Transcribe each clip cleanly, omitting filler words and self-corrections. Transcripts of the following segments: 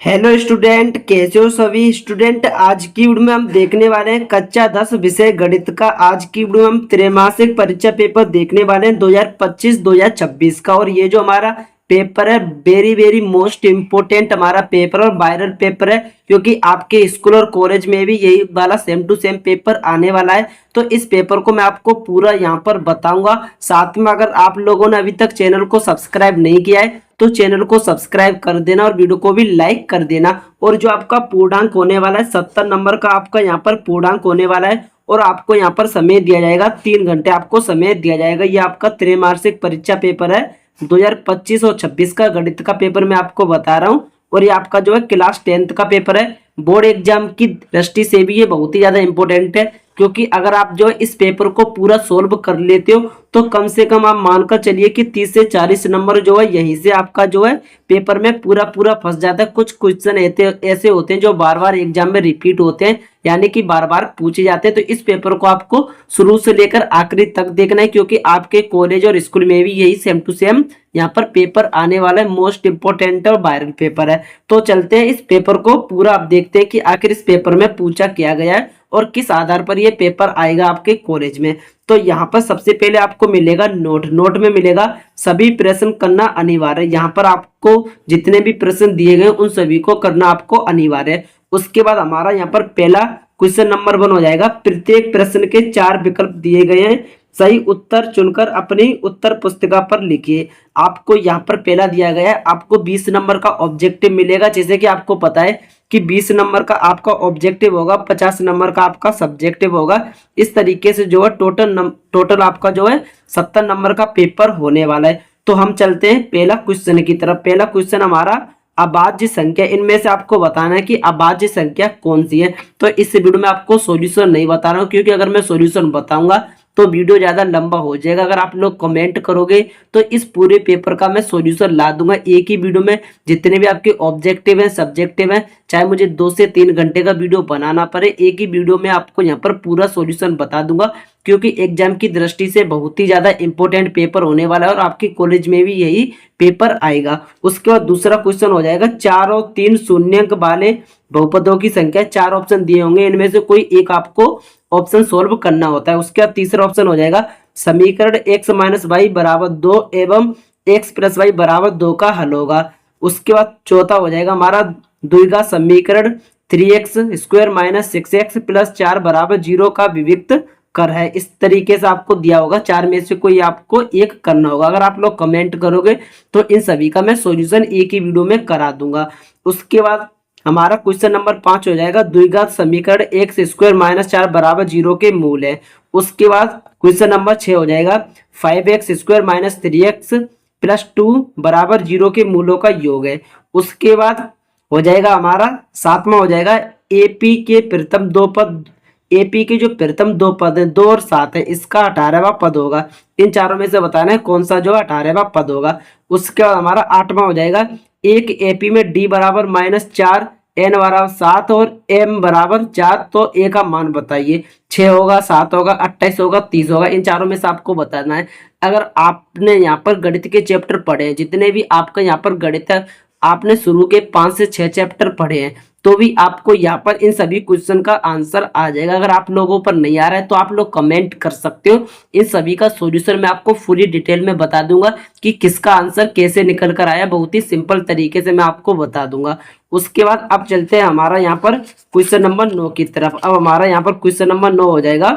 Hello student, कैसे हो सभी स्टूडेंट। आज की वीडियो में हम देखने वाले हैं कक्षा 10 विषय गणित का। आज की वीडियो में हम त्रैमासिक परीक्षा पेपर देखने वाले हैं 2025-2026 का। और ये जो हमारा पेपर है वेरी वेरी मोस्ट इम्पोर्टेंट हमारा पेपर और वायरल पेपर है, क्योंकि आपके स्कूल और कॉलेज में भी यही वाला सेम टू सेम पेपर आने वाला है। तो इस पेपर को मैं आपको पूरा यहाँ पर बताऊंगा। साथ में अगर आप लोगों ने अभी तक चैनल को सब्सक्राइब नहीं किया है तो चैनल को सब्सक्राइब कर देना और वीडियो को भी लाइक कर देना। और जो आपका पूर्णांक होने वाला है 70 नंबर का आपका यहाँ पर पूर्णांक होने वाला है। और आपको यहाँ पर समय दिया जाएगा 3 घंटे आपको समय दिया जाएगा। ये आपका त्रैमासिक परीक्षा पेपर है 2025 और 26 का गणित का पेपर मैं आपको बता रहा हूँ। और ये आपका जो है क्लास 10th का पेपर है। बोर्ड एग्जाम की दृष्टि से भी ये बहुत ही ज्यादा इंपॉर्टेंट है, क्योंकि अगर आप जो है इस पेपर को पूरा सोल्व कर लेते हो तो कम से कम आप मानकर चलिए कि 30 से 40 नंबर जो है यहीं से आपका जो है पेपर में पूरा पूरा फंस जाता है। कुछ क्वेश्चन ऐसे होते हैं जो बार बार एग्जाम में रिपीट होते हैं, यानी कि बार बार पूछे जाते हैं। तो इस पेपर को आपको शुरू से लेकर आखिरी तक देखना है, क्योंकि आपके कॉलेज और स्कूल में भी यही सेम टू सेम यहाँ पर पेपर आने वाला है। मोस्ट इंपोर्टेंट और वायरल पेपर है। तो चलते हैं इस पेपर को पूरा आप देखते हैं कि आखिर इस पेपर में पूछा क्या गया है और किस आधार पर ये पेपर आएगा आपके कॉलेज में। तो यहाँ पर सबसे पहले आपको मिलेगा नोट में मिलेगा सभी प्रश्न करना अनिवार्य है। यहाँ पर आपको जितने भी प्रश्न दिए गए उन सभी को करना आपको अनिवार्य है। उसके बाद हमारा यहाँ पर पहला क्वेश्चन नंबर 1 हो जाएगा। प्रत्येक प्रश्न के 4 विकल्प दिए गए हैं, सही उत्तर चुनकर अपनी उत्तर पुस्तिका पर लिखिए। आपको यहाँ पर पहला दिया गया है, आपको 20 नंबर का ऑब्जेक्टिव मिलेगा। जैसे कि आपको पता है कि 20 नंबर का आपका ऑब्जेक्टिव होगा, 50 नंबर का आपका सब्जेक्टिव होगा। इस तरीके से जो है टोटल आपका जो है 70 नंबर का पेपर होने वाला है। तो हम चलते हैं पहला क्वेश्चन की तरफ। पहला क्वेश्चन हमारा अभाज्य संख्या, इनमें से आपको बताना है कि अभाज्य संख्या कौन सी है। तो इस वीडियो में आपको सॉल्यूशन नहीं बता रहा हूँ, क्योंकि अगर मैं सॉल्यूशन बताऊंगा तो वीडियो ज्यादा लंबा हो जाएगा। अगर आप लोग कमेंट करोगे तो इस पूरे पेपर का मैं सॉल्यूशन ला दूंगा एक ही वीडियो में। जितने भी आपके ऑब्जेक्टिव हैं, सब्जेक्टिव हैं, चाहे मुझे 2 से 3 घंटे का वीडियो बनाना पड़े, एक ही वीडियो में आपको यहाँ पर पूरा सॉल्यूशन बता दूंगा। क्योंकि एग्जाम की दृष्टि से बहुत ही ज्यादा इंपॉर्टेंट पेपर होने वाला है और आपके कॉलेज में भी यही पेपर आएगा। उसके बाद दूसरा क्वेश्चन हो जाएगा 4 और 3 शून्यंक वाले बहुपदों की संख्या। 4 ऑप्शन दिए होंगे, इनमें से कोई एक आपको ऑप्शन सोल्व करना होता है। उसके बाद तीसरा ऑप्शन हो जाएगा समीकरण x माइनस वाई बराबर 2 एवं x प्लस वाई बराबर 2 का हल होगा। उसके बाद चौथा हो जाएगा हमारा द्विघात समीकरण 3x square minus 6x plus 4 बराबर 0 का विविक्त कर है। इस तरीके से आपको दिया होगा, 4 में से कोई आपको एक करना होगा। अगर आप लोग कमेंट करोगे तो इन सभी का मैं सॉल्यूशन एक ही वीडियो में करा दूंगा। उसके बाद हमारा क्वेश्चन नंबर 5 हो जाएगा द्विघात समीकरण एक्स स्क्वायर माइनस 4 बराबर 0 के मूल है। उसके बाद क्वेश्चन नंबर 6 हो जाएगा 5x square minus 3x plus 2 बराबर 0 के मूलों का योग है। उसके बाद हो जाएगा हमारा 7वां हो जाएगा एपी के प्रथम दो पद, एपी के जो प्रथम 2 पद है 2 और 7 है, इसका 18वां पद होगा। इन चारों में से बताना है कौन सा जो 18वां पद होगा। उसके बाद हमारा 8वां हो जाएगा एक एपी में डी बराबर -4 एन बराबर 7 और एम बराबर 4, तो ए का मान बताइए। 6 होगा, 7 होगा, 28 होगा, 30 होगा। इन चारों में से आपको बताना है। अगर आपने यहाँ पर गणित के चैप्टर पढ़े हैं, जितने भी आपका यहाँ पर गणित है, आपने शुरू के 5 से 6 चैप्टर पढ़े हैं, तो भी आपको यहाँ पर इन सभी क्वेश्चन का आंसर आ जाएगा। अगर आप लोगों पर नहीं आ रहा है तो आप लोग कमेंट कर सकते हो। इन सभी का सॉल्यूशन मैं आपको पूरी डिटेल में बता दूंगा कि किसका आंसर कैसे निकल कर आया। बहुत ही सिंपल तरीके से मैं आपको बता दूंगा। उसके बाद अब चलते हैं हमारा यहाँ पर क्वेश्चन नंबर 9 की तरफ। अब हमारा यहाँ पर क्वेश्चन नंबर 9 हो जाएगा।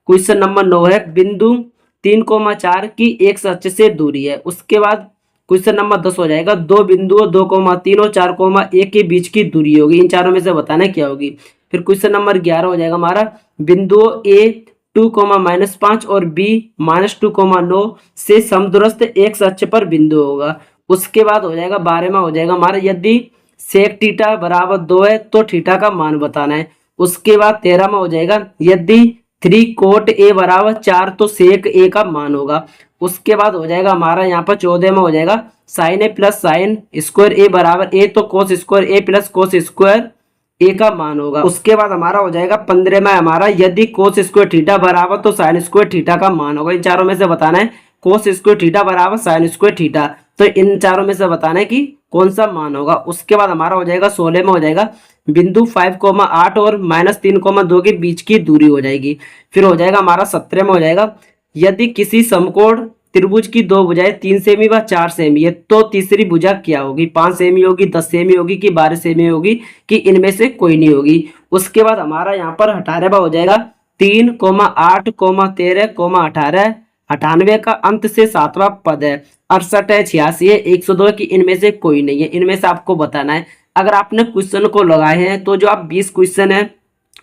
क्वेश्चन नंबर 9 है बिंदु 3,4 की एक अक्ष से दूरी है। उसके बाद क्वेश्चन नंबर 10 हो जाएगा दो बिंदुओं 2,3 और 4,1 के बीच की दूरी होगी। इन चारों में से बताना क्या होगी। फिर क्वेश्चन नंबर 11 हो जाएगा हमारा बिंदुओं ए 2,-5 और बी -2,9 से समदूरस्थ एक अक्ष पर बिंदु होगा। उसके बाद हो जाएगा 12वां हो जाएगा हमारा यदि सेक थीटा बराबर 2 है तो थीटा का मान बताना है। उसके बाद 13वां हो जाएगा यदि 3 कोट ए बराबर 4 तो सेक ए का मान होगा। उसके बाद हो जाएगा हमारा यहाँ पर 14वां हो जाएगा साइन ए प्लस साइन स्क्वायर ए बराबर ए तो कोस स्क्वायर ए प्लस कोस स्क्वायर ए का मान होगा। उसके बाद हमारा हो जाएगा 15वां हमारा यदि कोस स्क्वायर थीटा बराबर तो साइन स्क्वायर थीटा का मान होगा। इन चारों में से बताना है कोस स्क्वायर थीटा बराबर साइन स्क्वायर थीटा, तो इन चारों में से बताना है कि कौन सा मान होगा। उसके बाद हमारा हो जाएगा 16 में हो जाएगा बिंदु 5,8 और -3,2 के बीच की दूरी हो जाएगी। फिर हो जाएगा हमारा 17 में हो जाएगा यदि किसी समकोण त्रिभुज की दो भुजाएं 3 सेमी व 4 सेमी है तो तीसरी भुजा क्या होगी। 5 सेमी होगी, 10 सेमी होगी कि 12 सेमी होगी कि इनमें से कोई नहीं होगी। उसके बाद हमारा यहाँ पर 18वां हो जाएगा 3, 8, 13, 18, 98 का अंत से 7वां पद है, 68 है, 86 है, 102 की इनमें से कोई नहीं है। इनमें से आपको बताना है। अगर आपने क्वेश्चन को लगाए हैं तो जो आप 20 क्वेश्चन है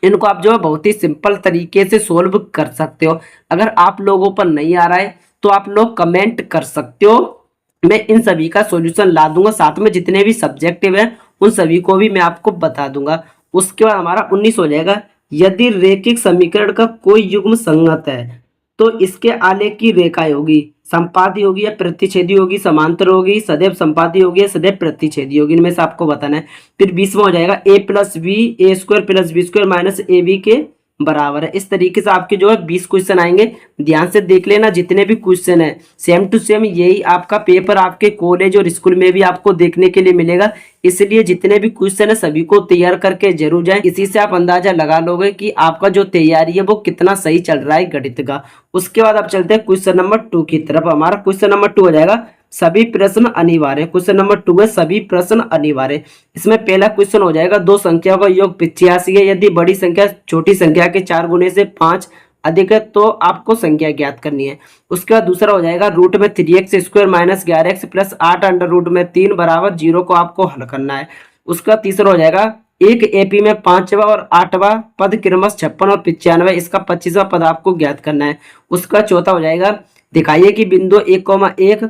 इनको आप जो है बहुत ही सिंपल तरीके से सोल्व कर सकते हो। अगर आप लोगों पर नहीं आ रहा है तो आप लोग कमेंट कर सकते हो, मैं इन सभी का सॉल्यूशन ला दूंगा। साथ में जितने भी सब्जेक्टिव है उन सभी को भी मैं आपको बता दूंगा। उसके बाद हमारा 19 हो जाएगा यदि रैखिक समीकरण का कोई युग्म संगत है तो इसके आलेख की रेखाएं होगी संपादी होगी या प्रतिच्छेदी होगी, समांतर होगी, सदैव संपादी होगी या सदैव प्रतिच्छेदी होगी। इनमें से आपको बताना है। फिर 20वां हो जाएगा a+b² माइनस ab के बराबर है। इस तरीके से आपके जो है 20 क्वेश्चन आएंगे। ध्यान से देख लेना जितने भी क्वेश्चन है सेम टू सेम यही आपका पेपर आपके कॉलेज और स्कूल में भी आपको देखने के लिए मिलेगा। इसलिए जितने भी क्वेश्चन है सभी को तैयार करके जरूर जाएं। इसी से आप अंदाजा लगा लोगे कि आपका जो तैयारी है वो कितना सही चल रहा है गणित का। उसके बाद आप चलते हैं क्वेश्चन नंबर 2 की तरफ। हमारा क्वेश्चन नंबर 2 हो जाएगा सभी प्रश्न अनिवार्य। क्वेश्चन नंबर 2 है सभी प्रश्न अनिवार्य। इसमें पहला क्वेश्चन हो जाएगा दो संख्याओं का योग 85 है, यदि बड़ी संख्या छोटी संख्या के 4 गुने से 5 अधिक है तो आपको संख्या ज्ञात करनी है। उसके बाद दूसरा हो जाएगा रूट में 3x² minus 11x plus 8 under root में 3 बराबर 0 को आपको हल करना है। उसका तीसरा हो जाएगा एक एपी में 5वां और 8वां पद क्रमश 56 और 95, इसका 25वां पद आपको ज्ञात करना है। उसका चौथा हो जाएगा दिखाइए कि बिंदु 1,1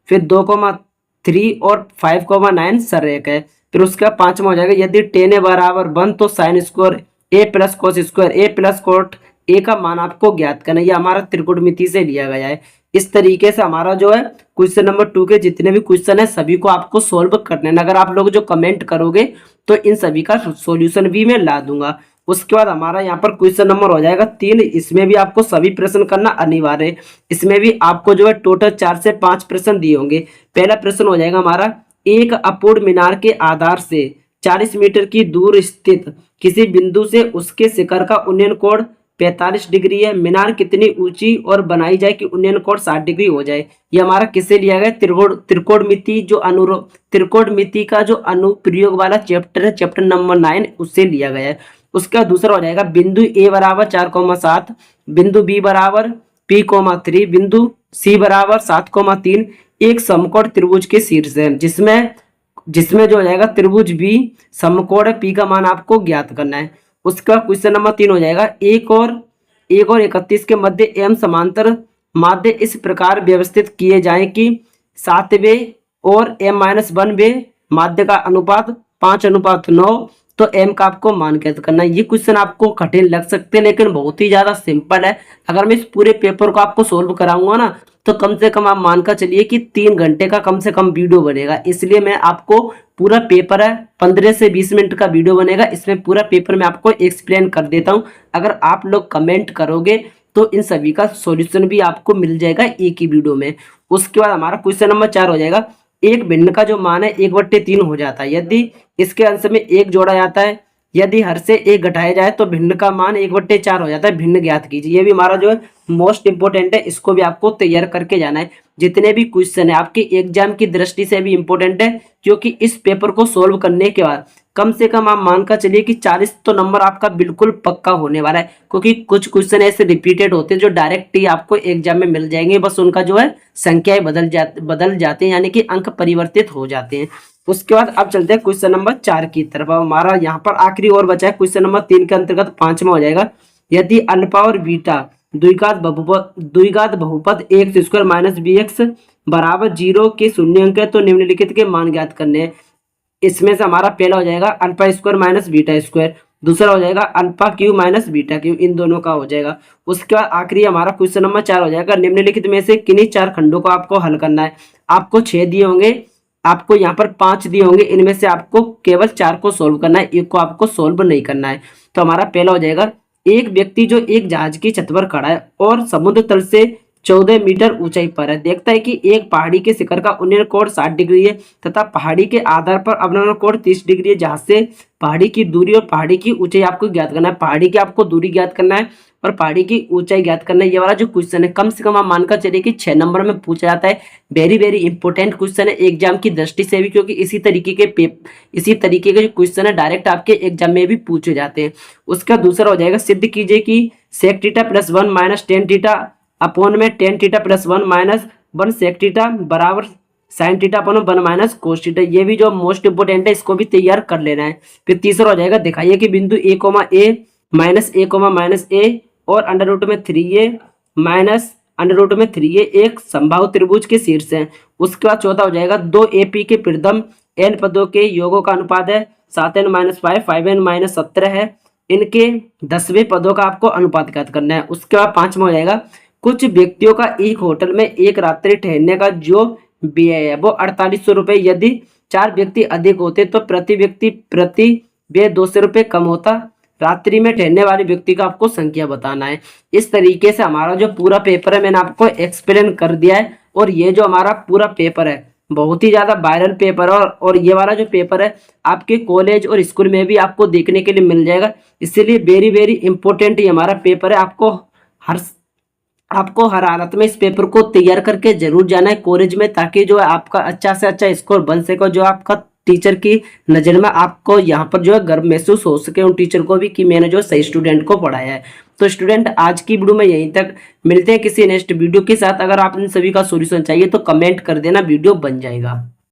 फिर 2,3 और 5,9 सररेख है। फिर उसका 5वां हो जाएगा यदि tan a बराबर 1 तो sine square a plus cos square a plus coat a का मान आपको ज्ञात करना है। ये हमारा त्रिकोणमिति से लिया गया है। इस तरीके से हमारा जो है क्वेश्चन नंबर 2 के जितने भी क्वेश्चन है सभी को आपको सोल्व करने हैं। अगर आप लोग जो कमेंट करोगे तो इन सभी का सॉल्यूशन भी मैं ला दूंगा। उसके बाद हमारा यहाँ पर क्वेश्चन नंबर हो जाएगा 3। इसमें भी आपको सभी प्रश्न करना अनिवार्य है। इसमें भी आपको जो है टोटल 4 से 5 प्रश्न दिए होंगे। पहला प्रश्न हो जाएगा हमारा एक अपूर्ण मीनार के आधार से 40 मीटर की दूर स्थित किसी बिंदु से उसके शिखर का उन्नयन कोण 45 डिग्री है। मीनार कितनी ऊंची और बनाई जाए कि उन्नयन कोण 60 डिग्री हो जाए। ये हमारा किससे लिया गया त्रिकोणमिति त्रिकोणमिति का जो अनुप्रयोग वाला चैप्टर है चैप्टर नंबर 9 उससे लिया गया है। उसका दूसरा हो जाएगा बिंदु ए बराबर 4,7, बिंदु बी बराबर p,3, बिंदु सी बराबर 7,3 एक समकोण त्रिभुज के शीर्ष है जिसमें जो हो जाएगा त्रिभुज बी समकोण है, पी का मान आपको ज्ञात करना है। उसका क्वेश्चन नंबर 3 हो जाएगा 1 और 31 के मध्य एम समांतर माध्य इस प्रकार व्यवस्थित किए जाएं कि 7वें और m-1वें माध्य का अनुपात 5:9, तो m का आपको मान कैसे करना है। ये क्वेश्चन आपको कठिन लग सकते हैं लेकिन बहुत ही ज्यादा सिंपल है। अगर मैं इस पूरे पेपर को आपको सोल्व कराऊंगा ना तो कम से कम आप मान कर चलिए कि 3 घंटे का कम से कम वीडियो बनेगा। इसलिए मैं आपको पूरा पेपर है 15 से 20 मिनट का वीडियो बनेगा। इसमें पूरा पेपर मैं आपको एक्सप्लेन कर देता हूँ। अगर आप लोग कमेंट करोगे तो इन सभी का सॉल्यूशन भी आपको मिल जाएगा एक ही वीडियो में। उसके बाद हमारा क्वेश्चन नंबर 4 हो जाएगा एक भिन्न का जो मान है 1/3 हो जाता है यदि इसके अंश में 1 जोड़ा जाता है, यदि हर से 1 घटाया जाए तो भिन्न का मान 1/4 हो जाता है। भिन्न ज्ञात कीजिए। ये भी हमारा जो है मोस्ट इंपोर्टेंट है, इसको भी आपको तैयार करके जाना है। जितने भी क्वेश्चन है आपके एग्जाम की दृष्टि से भी इंपॉर्टेंट है क्योंकि इस पेपर को सोल्व करने के बाद कम से कम आप मानकर चलिए कि 40 तो नंबर आपका बिल्कुल पक्का होने वाला है। क्योंकि कुछ क्वेश्चन ऐसे रिपीटेड होते हैं जो डायरेक्ट ही आपको एग्जाम में मिल जाएंगे, बस उनका जो है संख्याएं बदल जाते हैं यानी कि अंक परिवर्तित हो जाते हैं। उसके बाद अब चलते हैं क्वेश्चन नंबर 4 की तरफ। हमारा यहाँ पर आखिरी और बचा है क्वेश्चन नंबर 3 के अंतर्गत 5वां हो जाएगा यदि अल्फा और बीटा द्विघात बहुपद x² माइनस bx बराबर 0 के शून्य अंक है तो निम्नलिखित के मान ज्ञात करने हैं। इसमें से हमारा पहला हो जाएगा alpha square minus beta square, दूसरा हो जाएगा alpha cube minus beta cube, इन दोनों का हो जाएगा। उसके बाद आखिरी हमारा क्वेश्चन नंबर 4 हो जाएगा निम्नलिखित में से किन्हीं 4 खंडों को आपको हल करना है। आपको 6 दिए होंगे, आपको यहाँ पर 5 दिए होंगे, इनमें से आपको केवल 4 को सोल्व करना है, एक को आपको सोल्व नहीं करना है। तो हमारा पहला हो जाएगा एक व्यक्ति जो एक जहाज की छत पर खड़ा है और समुद्र तल से 14 मीटर ऊंचाई पर है। देखता है कि एक पहाड़ी के शिखर का उन्नयन कोण 60 डिग्री है तथा पहाड़ी के आधार पर अवनमन कोण 30 डिग्री है, जहां से पहाड़ी की दूरी और पहाड़ी की ऊंचाई आपको ज्ञात करना है। पहाड़ी की आपको दूरी ज्ञात करना है और पहाड़ी की ऊंचाई ज्ञात करना है। ये वाला जो क्वेश्चन है कम से कम आप मानकर चलिए कि 6 नंबर में पूछा जाता है। वेरी वेरी इंपॉर्टेंट क्वेश्चन है एग्जाम की दृष्टि से भी, क्योंकि इसी तरीके के जो क्वेश्चन है डायरेक्ट आपके एग्जाम में भी पूछे जाते हैं। उसका दूसरा हो जाएगा, सिद्ध कीजिए कि sec theta plus 1 minus tan theta upon में tan theta plus 1 minus 1 sec theta बराबर sine theta upon 1 minus cos theta. ये भी जो मोस्ट इंपोर्टेंट है, इसको भी तैयार कर लेना है। फिर तीसरा हो जाएगा, दिखाइए कि बिंदु ए माइनस ए और अंडर रूट में 3a माइनस अंडर रूट में 3a एक संभावित त्रिभुज के शीर्ष है। उसके बाद चौथा हो जाएगा, 2 के प्रथम n पदों के योगों का अनुपात है 7n माइनस 5n माइनस 17 है। इनके 10वें पदों का आपको अनुपात ज्ञात करना है। उसके बाद पांचवा हो जाएगा, कुछ व्यक्तियों का एक होटल में एक रात्रि ठहरने का जो व्यय है वो 4800 रुपये। यदि 4 व्यक्ति अधिक होते तो प्रति व्यक्ति प्रति व्यय 200 रुपये कम होता। रात्रि में ठहरने वाले व्यक्ति का आपको संख्या बताना है। इस तरीके से हमारा जो पूरा पेपर है मैंने आपको एक्सप्लेन कर दिया है। और ये जो हमारा पूरा पेपर है बहुत ही ज्यादा वायरल पेपर है और ये वाला जो पेपर है आपके कॉलेज और स्कूल में भी आपको देखने के लिए मिल जाएगा। इसीलिए वेरी वेरी इंपॉर्टेंट ये हमारा पेपर है। आपको हर हालत में इस पेपर को तैयार करके जरूर जाना है कॉलेज में, ताकि जो है आपका अच्छा से अच्छा स्कोर बन सके। जो आपका टीचर की नज़र में आपको यहाँ पर जो है गर्व महसूस हो सके उन टीचर को भी कि मैंने जो सही स्टूडेंट को पढ़ाया है। तो स्टूडेंट आज की वीडियो में यहीं तक, मिलते हैं किसी नेक्स्ट वीडियो के साथ। अगर आप इन सभी का सॉल्यूशन चाहिए तो कमेंट कर देना, वीडियो बन जाएगा।